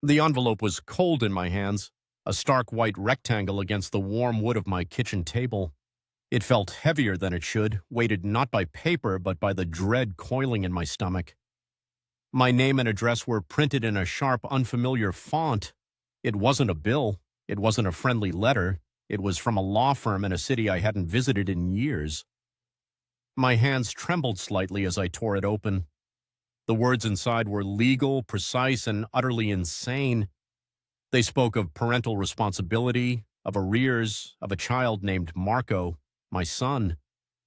The envelope was cold in my hands, a stark white rectangle against the warm wood of my kitchen table. It felt heavier than it should, weighted not by paper but by the dread coiling in my stomach. My name and address were printed in a sharp, unfamiliar font. It wasn't a bill. It wasn't a friendly letter. It was from a law firm in a city I hadn't visited in years. My hands trembled slightly as I tore it open. The words inside were legal, precise, and utterly insane. They spoke of parental responsibility, of arrears, of a child named Marco, my son,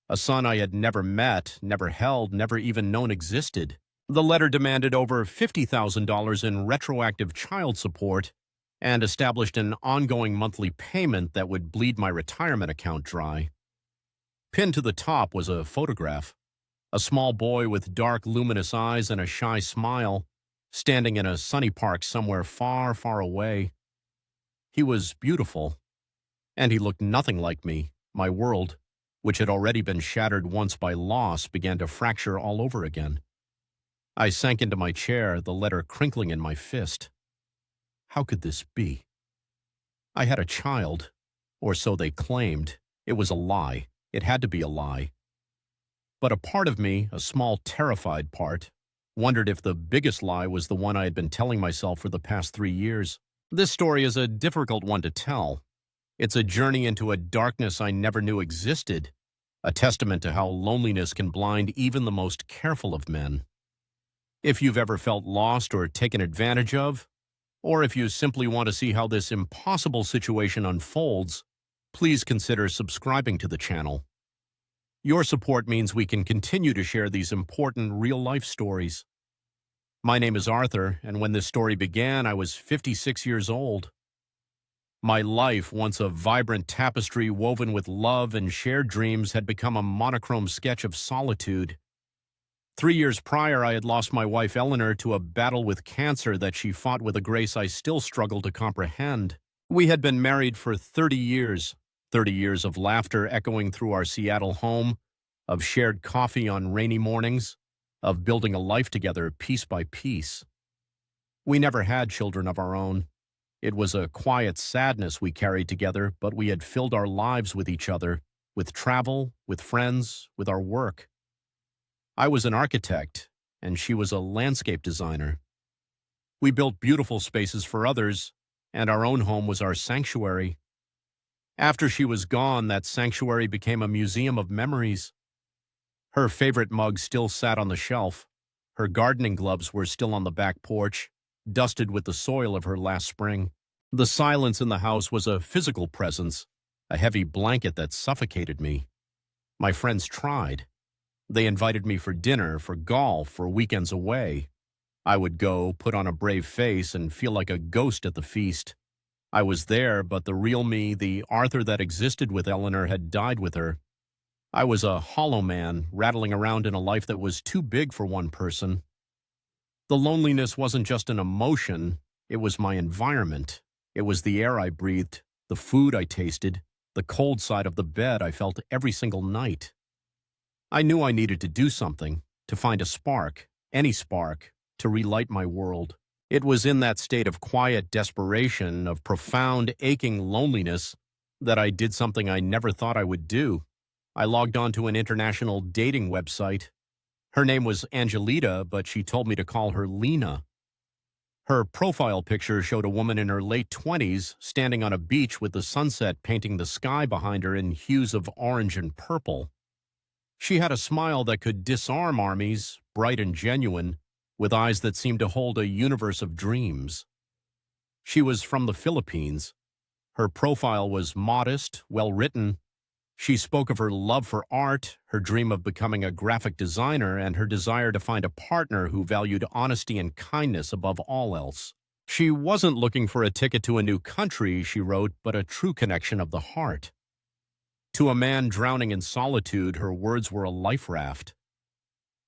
a son I had never met, never held, never even known existed. The letter demanded over $50,000 in retroactive child support and established an ongoing monthly payment that would bleed my retirement account dry. Pinned to the top was a photograph, a small boy with dark, luminous eyes and a shy smile, standing in a sunny park somewhere far, far away. He was beautiful, and he looked nothing like me. My world, which had already been shattered once by loss, began to fracture all over again. I sank into my chair, the letter crinkling in my fist. How could this be? I had a child, or so they claimed. It was a lie. It had to be a lie. But a part of me, a small terrified part, wondered if the biggest lie was the one I had been telling myself for the past 3 years. This story is a difficult one to tell. It's a journey into a darkness I never knew existed, a testament to how loneliness can blind even the most careful of men. If you've ever felt lost or taken advantage of, or if you simply want to see how this impossible situation unfolds, please consider subscribing to the channel. Your support means we can continue to share these important real-life stories. My name is Arthur, and when this story began, I was 56 years old. My life, once a vibrant tapestry woven with love and shared dreams, had become a monochrome sketch of solitude. 3 years prior, I had lost my wife Eleanor to a battle with cancer that she fought with a grace I still struggle to comprehend. We had been married for 30 years, 30 years of laughter echoing through our Seattle home, of shared coffee on rainy mornings, of building a life together piece by piece. We never had children of our own. It was a quiet sadness we carried together, but we had filled our lives with each other, with travel, with friends, with our work. I was an architect, and she was a landscape designer. We built beautiful spaces for others, and our own home was our sanctuary. After she was gone, that sanctuary became a museum of memories. Her favorite mug still sat on the shelf. Her gardening gloves were still on the back porch, dusted with the soil of her last spring. The silence in the house was a physical presence, a heavy blanket that suffocated me. My friends tried. They invited me for dinner, for golf, for weekends away. I would go, put on a brave face, and feel like a ghost at the feast. I was there, but the real me, the Arthur that existed with Eleanor, had died with her. I was a hollow man, rattling around in a life that was too big for one person. The loneliness wasn't just an emotion, it was my environment. It was the air I breathed, the food I tasted, the cold side of the bed I felt every single night. I knew I needed to do something, to find a spark, any spark, to relight my world. It was in that state of quiet desperation, of profound, aching loneliness, that I did something I never thought I would do. I logged on to an international dating website. Her name was Angelita, but she told me to call her Lina. Her profile picture showed a woman in her late 20s standing on a beach with the sunset painting the sky behind her in hues of orange and purple. She had a smile that could disarm armies, bright and genuine, with eyes that seemed to hold a universe of dreams. She was from the Philippines. Her profile was modest, well-written. She spoke of her love for art, her dream of becoming a graphic designer, and her desire to find a partner who valued honesty and kindness above all else. She wasn't looking for a ticket to a new country, she wrote, but a true connection of the heart. To a man drowning in solitude, her words were a life raft.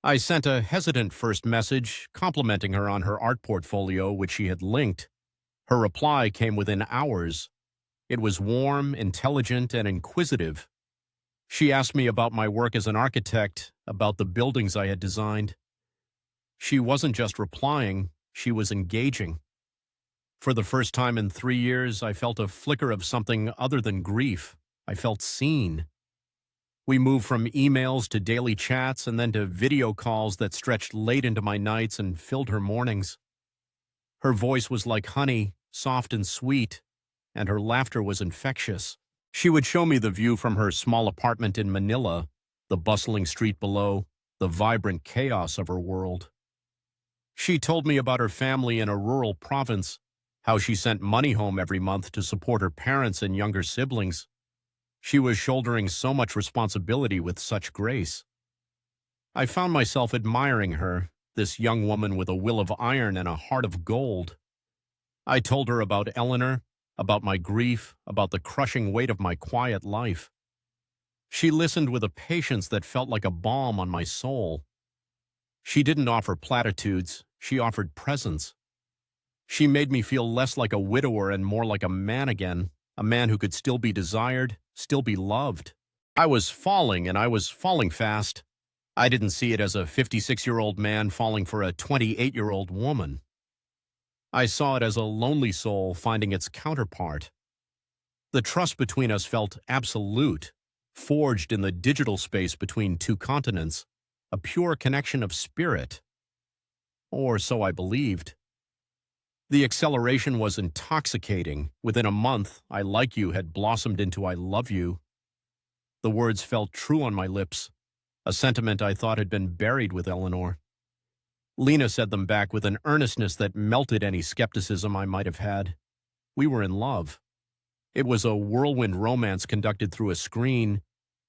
I sent a hesitant first message, complimenting her on her art portfolio, which she had linked. Her reply came within hours. It was warm, intelligent, and inquisitive. She asked me about my work as an architect, about the buildings I had designed. She wasn't just replying, she was engaging. For the first time in 3 years, I felt a flicker of something other than grief. I felt seen. We moved from emails to daily chats and then to video calls that stretched late into my nights and filled her mornings. Her voice was like honey, soft and sweet, and her laughter was infectious. She would show me the view from her small apartment in Manila, the bustling street below, the vibrant chaos of her world. She told me about her family in a rural province, how she sent money home every month to support her parents and younger siblings. She was shouldering so much responsibility with such grace. I found myself admiring her, this young woman with a will of iron and a heart of gold. I told her about Eleanor, about my grief, about the crushing weight of my quiet life. She listened with a patience that felt like a balm on my soul. She didn't offer platitudes, she offered presence. She made me feel less like a widower and more like a man again, a man who could still be desired, still be loved. I was falling, and I was falling fast. I didn't see it as a 56-year-old man falling for a 28-year-old woman. I saw it as a lonely soul finding its counterpart. The trust between us felt absolute, forged in the digital space between two continents, a pure connection of spirit. Or so I believed. The acceleration was intoxicating. Within a month, I like you had blossomed into I love you. The words felt true on my lips, a sentiment I thought had been buried with Eleanor. Lina said them back with an earnestness that melted any skepticism I might have had. We were in love. It was a whirlwind romance conducted through a screen,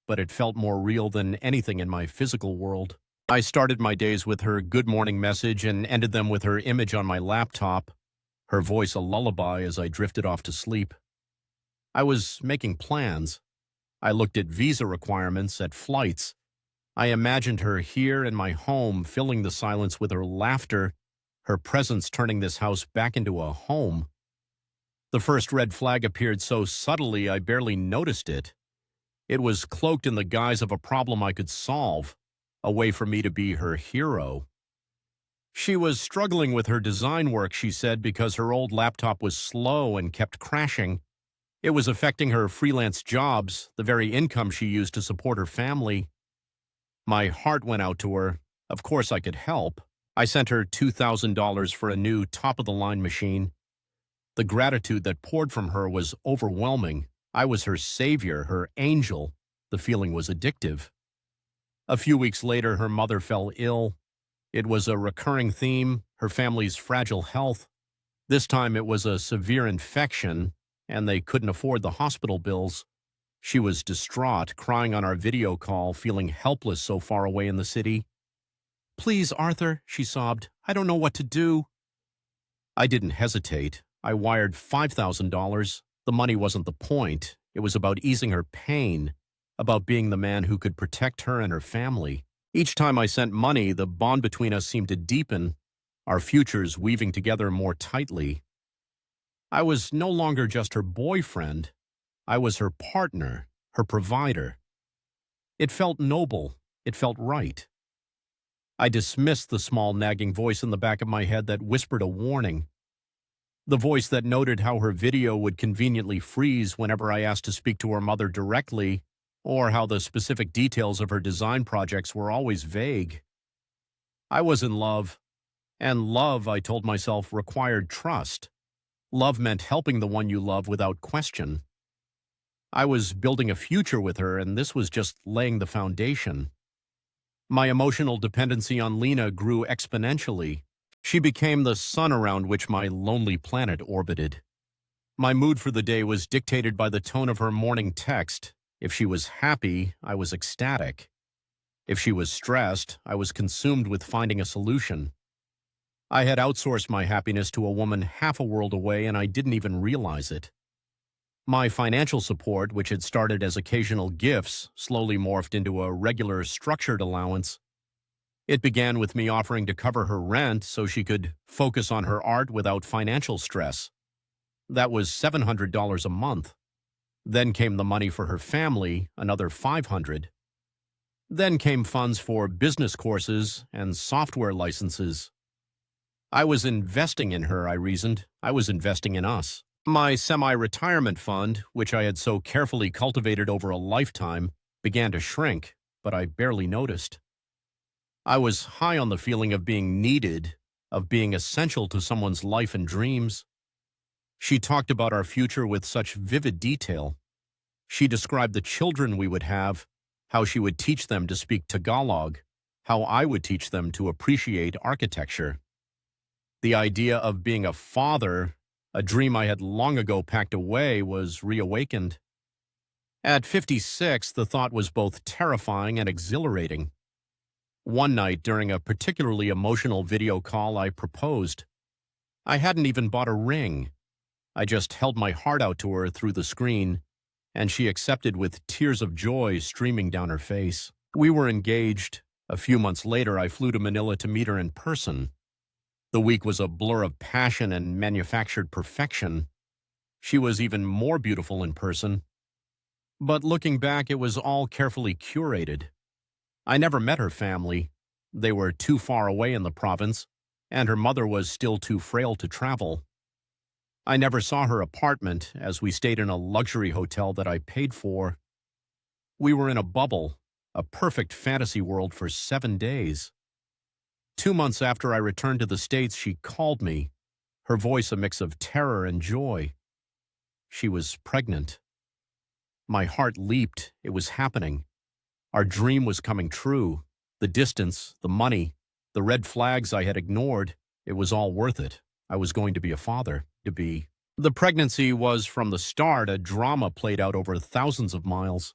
but it felt more real than anything in my physical world. I started my days with her good morning message and ended them with her image on my laptop, her voice a lullaby as I drifted off to sleep. I was making plans. I looked at visa requirements, at flights. I imagined her here in my home, filling the silence with her laughter, her presence turning this house back into a home. The first red flag appeared so subtly I barely noticed it. It was cloaked in the guise of a problem I could solve, a way for me to be her hero. She was struggling with her design work, she said, because her old laptop was slow and kept crashing. It was affecting her freelance jobs, the very income she used to support her family. My heart went out to her. Of course I could help. I sent her $2,000 for a new top-of-the-line machine. The gratitude that poured from her was overwhelming. I was her savior, her angel. The feeling was addictive. A few weeks later, her mother fell ill. It was a recurring theme, her family's fragile health. This time it was a severe infection, and they couldn't afford the hospital bills. She was distraught, crying on our video call, feeling helpless so far away in the city. "Please, Arthur," she sobbed, "I don't know what to do." I didn't hesitate. I wired $5,000. The money wasn't the point. It was about easing her pain, about being the man who could protect her and her family. Each time I sent money, the bond between us seemed to deepen, our futures weaving together more tightly. I was no longer just her boyfriend. I was her partner, her provider. It felt noble. It felt right. I dismissed the small nagging voice in the back of my head that whispered a warning. The voice that noted how her video would conveniently freeze whenever I asked to speak to her mother directly, or how the specific details of her design projects were always vague. I was in love, and love, I told myself, required trust. Love meant helping the one you love without question. I was building a future with her, and this was just laying the foundation. My emotional dependency on Lina grew exponentially. She became the sun around which my lonely planet orbited. My mood for the day was dictated by the tone of her morning text. If she was happy, I was ecstatic. If she was stressed, I was consumed with finding a solution. I had outsourced my happiness to a woman half a world away, and I didn't even realize it. My financial support, which had started as occasional gifts, slowly morphed into a regular, structured allowance. It began with me offering to cover her rent so she could focus on her art without financial stress. That was $700 a month. Then came the money for her family, another $500. Then came funds for business courses and software licenses. I was investing in her, I reasoned. I was investing in us. My semi-retirement fund, which I had so carefully cultivated over a lifetime, began to shrink, but I barely noticed. I was high on the feeling of being needed, of being essential to someone's life and dreams. She talked about our future with such vivid detail. She described the children we would have, how she would teach them to speak Tagalog, how I would teach them to appreciate architecture. The idea of being a father, a dream I had long ago packed away, was reawakened. At 56, the thought was both terrifying and exhilarating. One night, during a particularly emotional video call, I proposed. I hadn't even bought a ring. I just held my heart out to her through the screen, and she accepted with tears of joy streaming down her face. We were engaged. A few months later, I flew to Manila to meet her in person. The week was a blur of passion and manufactured perfection. She was even more beautiful in person. But looking back, it was all carefully curated. I never met her family. They were too far away in the province, and her mother was still too frail to travel. I never saw her apartment, as we stayed in a luxury hotel that I paid for. We were in a bubble, a perfect fantasy world for 7 days. 2 months after I returned to the States, she called me, her voice a mix of terror and joy. She was pregnant. My heart leaped. It was happening. Our dream was coming true. The distance, the money, the red flags I had ignored, it was all worth it. I was going to be a father, to be. The pregnancy was, from the start, a drama played out over thousands of miles.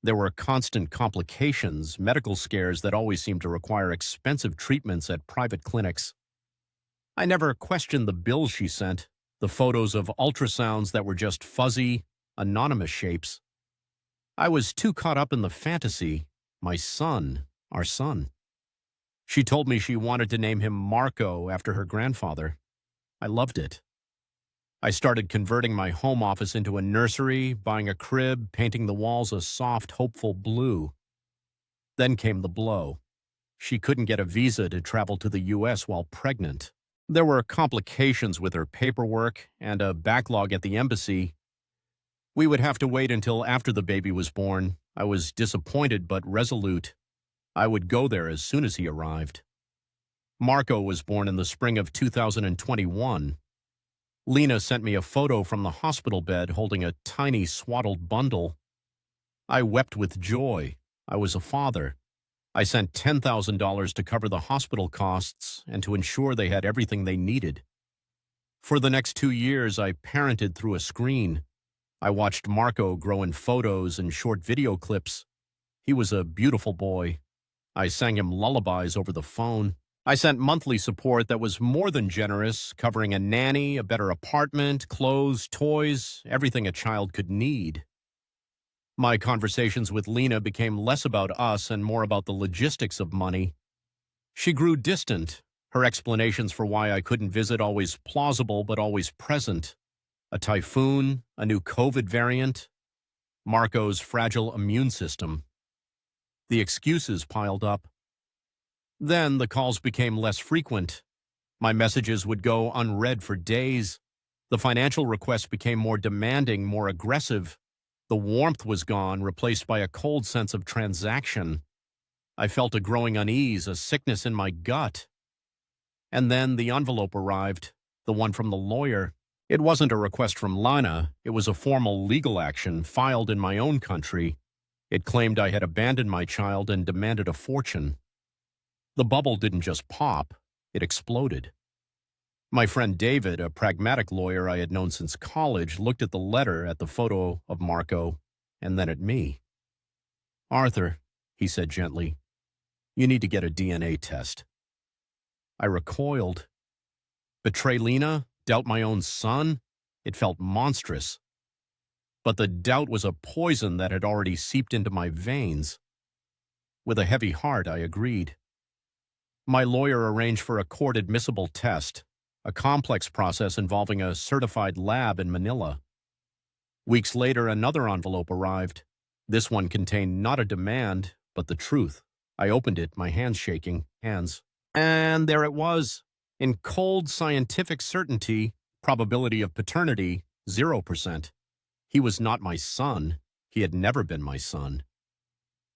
There were constant complications, medical scares that always seemed to require expensive treatments at private clinics. I never questioned the bills she sent, the photos of ultrasounds that were just fuzzy, anonymous shapes. I was too caught up in the fantasy, my son, our son. She told me she wanted to name him Marco after her grandfather. I loved it. I started converting my home office into a nursery, buying a crib, painting the walls a soft, hopeful blue. Then came the blow. She couldn't get a visa to travel to the U.S. while pregnant. There were complications with her paperwork and a backlog at the embassy. We would have to wait until after the baby was born. I was disappointed but resolute. I would go there as soon as he arrived. Marco was born in the spring of 2021. Lina sent me a photo from the hospital bed holding a tiny swaddled bundle. I wept with joy. I was a father. I sent $10,000 to cover the hospital costs and to ensure they had everything they needed. For the next 2 years, I parented through a screen. I watched Marco grow in photos and short video clips. He was a beautiful boy. I sang him lullabies over the phone. I sent monthly support that was more than generous, covering a nanny, a better apartment, clothes, toys, everything a child could need. My conversations with Lina became less about us and more about the logistics of money. She grew distant, her explanations for why I couldn't visit always plausible but always present. A typhoon, a new COVID variant, Marco's fragile immune system. The excuses piled up. Then the calls became less frequent. My messages would go unread for days. The financial requests became more demanding, more aggressive. The warmth was gone, replaced by a cold sense of transaction. I felt a growing unease, a sickness in my gut. And then the envelope arrived, the one from the lawyer. It wasn't a request from Lina. It was a formal legal action filed in my own country. It claimed I had abandoned my child and demanded a fortune. The bubble didn't just pop, it exploded. My friend David, a pragmatic lawyer I had known since college, looked at the letter, at the photo of Marco, and then at me. "Arthur," he said gently, "you need to get a DNA test." I recoiled. Betray Lina? Doubt my own son? It felt monstrous. But the doubt was a poison that had already seeped into my veins. With a heavy heart, I agreed. My lawyer arranged for a court-admissible test, a complex process involving a certified lab in Manila. Weeks later, another envelope arrived. This one contained not a demand, but the truth. I opened it, my hands shaking. And there it was. In cold scientific certainty, probability of paternity, 0%. He was not my son. He had never been my son.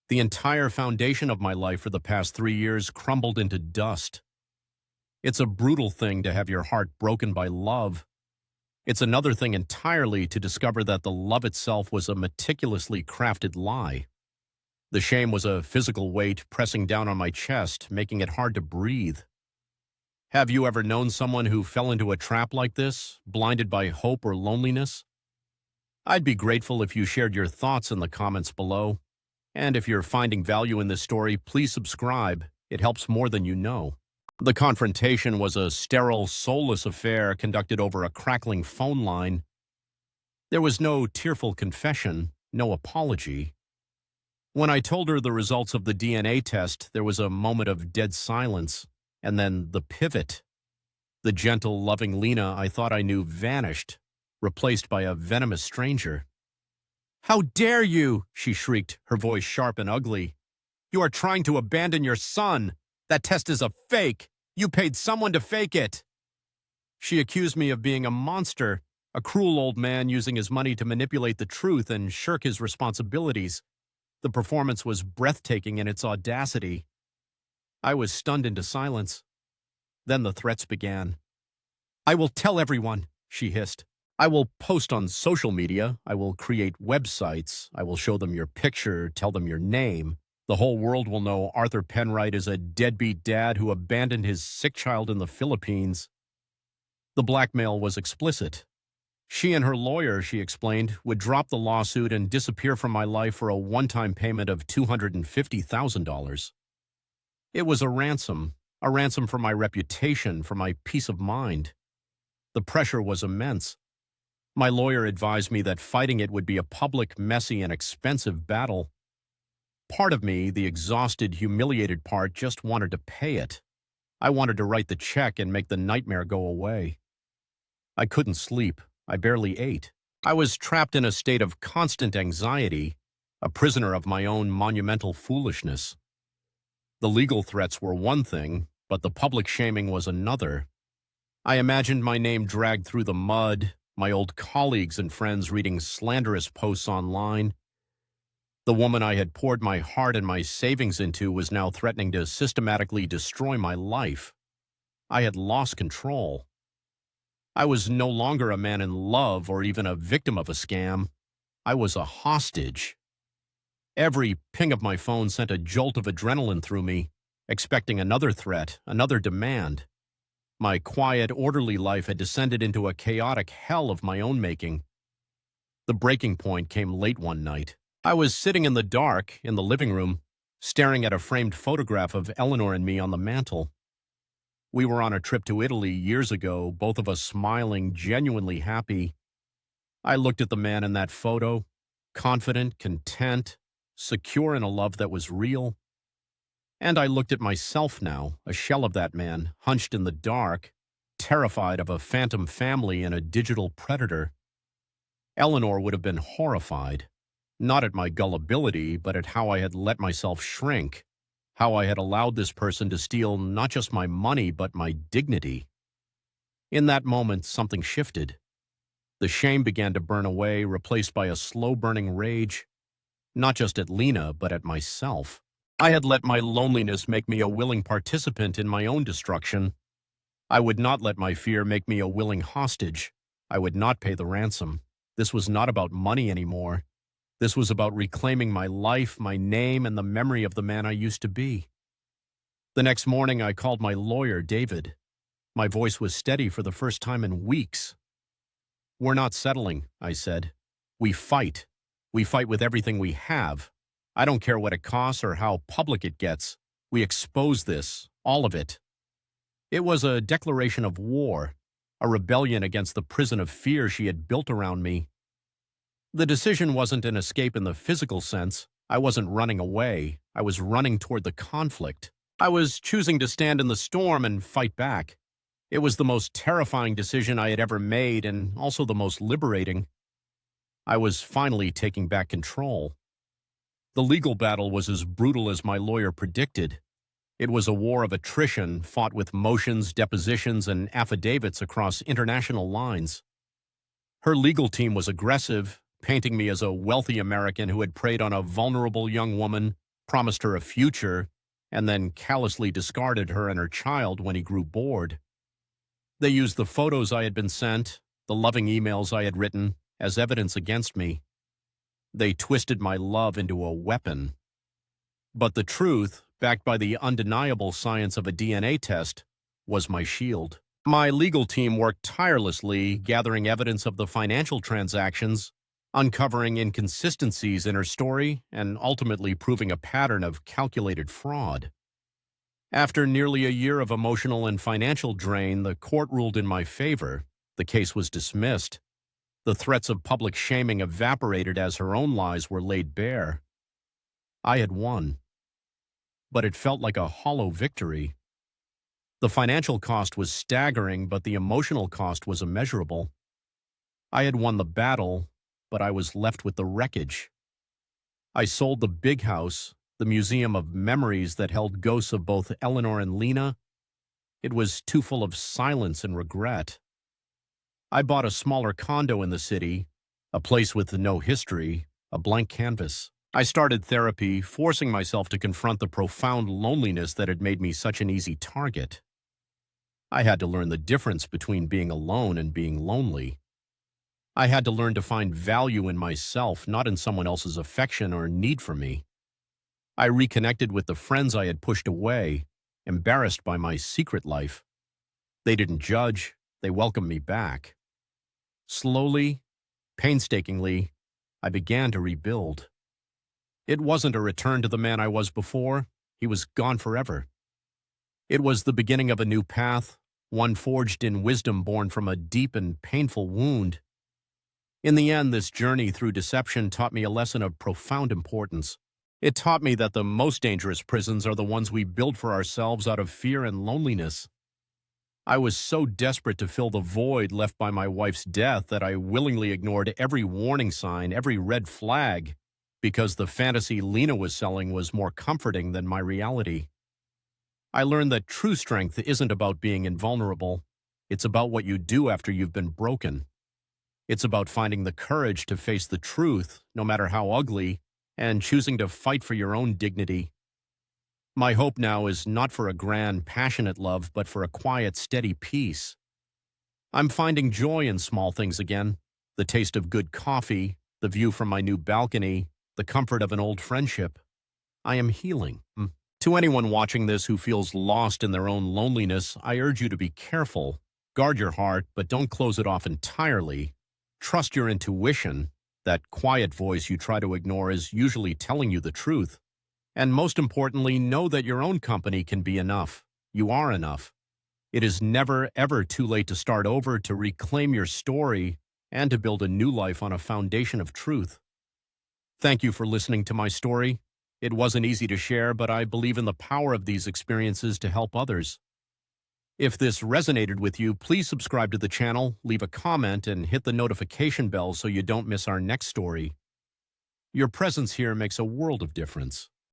The entire foundation of my life for the past 3 years crumbled into dust. It's a brutal thing to have your heart broken by love. It's another thing entirely to discover that the love itself was a meticulously crafted lie. The shame was a physical weight pressing down on my chest, making it hard to breathe. Have you ever known someone who fell into a trap like this, blinded by hope or loneliness? I'd be grateful if you shared your thoughts in the comments below. And if you're finding value in this story, please subscribe. It helps more than you know. The confrontation was a sterile, soulless affair conducted over a crackling phone line. There was no tearful confession, no apology. When I told her the results of the DNA test, there was a moment of dead silence, and then the pivot. The gentle, loving Lina I thought I knew vanished, replaced by a venomous stranger. "How dare you!" she shrieked, her voice sharp and ugly. "You are trying to abandon your son! That test is a fake! You paid someone to fake it!" She accused me of being a monster, a cruel old man using his money to manipulate the truth and shirk his responsibilities. The performance was breathtaking in its audacity. I was stunned into silence. Then the threats began. "I will tell everyone," she hissed. "I will post on social media. I will create websites. I will show them your picture, tell them your name. The whole world will know Arthur Penwright is a deadbeat dad who abandoned his sick child in the Philippines." The blackmail was explicit. She and her lawyer, she explained, would drop the lawsuit and disappear from my life for a one-time payment of $250,000. It was a ransom for my reputation, for my peace of mind. The pressure was immense. My lawyer advised me that fighting it would be a public, messy, and expensive battle. Part of me, the exhausted, humiliated part, just wanted to pay it. I wanted to write the check and make the nightmare go away. I couldn't sleep. I barely ate. I was trapped in a state of constant anxiety, a prisoner of my own monumental foolishness. The legal threats were one thing, but the public shaming was another. I imagined my name dragged through the mud, my old colleagues and friends reading slanderous posts online. The woman I had poured my heart and my savings into was now threatening to systematically destroy my life. I had lost control. I was no longer a man in love or even a victim of a scam. I was a hostage. Every ping of my phone sent a jolt of adrenaline through me, expecting another threat, another demand. My quiet, orderly life had descended into a chaotic hell of my own making. The breaking point came late one night. I was sitting in the dark in the living room, staring at a framed photograph of Eleanor and me on the mantel. We were on a trip to Italy years ago, both of us smiling, genuinely happy. I looked at the man in that photo, confident, content, secure in a love that was real. And I looked at myself now, a shell of that man, hunched in the dark, terrified of a phantom family and a digital predator. Eleanor would have been horrified, not at my gullibility, but at how I had let myself shrink, how I had allowed this person to steal not just my money, but my dignity. In that moment, something shifted. The shame began to burn away, replaced by a slow-burning rage, not just at Lina, but at myself. I had let my loneliness make me a willing participant in my own destruction. I would not let my fear make me a willing hostage. I would not pay the ransom. This was not about money anymore. This was about reclaiming my life, my name, and the memory of the man I used to be. The next morning, I called my lawyer, David. My voice was steady for the first time in weeks. "We're not settling," I said. "We fight. We fight with everything we have. I don't care what it costs or how public it gets. We expose this, all of it." It was a declaration of war, a rebellion against the prison of fear she had built around me. The decision wasn't an escape in the physical sense. I wasn't running away. I was running toward the conflict. I was choosing to stand in the storm and fight back. It was the most terrifying decision I had ever made and also the most liberating. I was finally taking back control. The legal battle was as brutal as my lawyer predicted. It was a war of attrition fought with motions, depositions, and affidavits across international lines. Her legal team was aggressive, painting me as a wealthy American who had preyed on a vulnerable young woman, promised her a future, and then callously discarded her and her child when he grew bored. They used the photos I had been sent, the loving emails I had written, as evidence against me. They twisted my love into a weapon. But the truth, backed by the undeniable science of a DNA test, was my shield. My legal team worked tirelessly, gathering evidence of the financial transactions, uncovering inconsistencies in her story, and ultimately proving a pattern of calculated fraud. After nearly a year of emotional and financial drain, the court ruled in my favor. The case was dismissed. The threats of public shaming evaporated as her own lies were laid bare. I had won. But it felt like a hollow victory. The financial cost was staggering, but the emotional cost was immeasurable. I had won the battle, but I was left with the wreckage. I sold the big house, the museum of memories that held ghosts of both Eleanor and Lina. It was too full of silence and regret. I bought a smaller condo in the city, a place with no history, a blank canvas. I started therapy, forcing myself to confront the profound loneliness that had made me such an easy target. I had to learn the difference between being alone and being lonely. I had to learn to find value in myself, not in someone else's affection or need for me. I reconnected with the friends I had pushed away, embarrassed by my secret life. They didn't judge, they welcomed me back. Slowly, painstakingly, I began to rebuild. It wasn't a return to the man I was before. He was gone forever. It was the beginning of a new path, one forged in wisdom born from a deep and painful wound. In the end, this journey through deception taught me a lesson of profound importance. It taught me that the most dangerous prisons are the ones we build for ourselves out of fear and loneliness. I was so desperate to fill the void left by my wife's death that I willingly ignored every warning sign, every red flag, because the fantasy Lina was selling was more comforting than my reality. I learned that true strength isn't about being invulnerable. It's about what you do after you've been broken. It's about finding the courage to face the truth, no matter how ugly, and choosing to fight for your own dignity. My hope now is not for a grand, passionate love, but for a quiet, steady peace. I'm finding joy in small things again, the taste of good coffee, the view from my new balcony, the comfort of an old friendship. I am healing. To anyone watching this who feels lost in their own loneliness, I urge you to be careful. Guard your heart, but don't close it off entirely. Trust your intuition. That quiet voice you try to ignore is usually telling you the truth. And most importantly, know that your own company can be enough. You are enough. It is never, ever too late to start over, to reclaim your story, and to build a new life on a foundation of truth. Thank you for listening to my story. It wasn't easy to share, but I believe in the power of these experiences to help others. If this resonated with you, please subscribe to the channel, leave a comment, and hit the notification bell so you don't miss our next story. Your presence here makes a world of difference.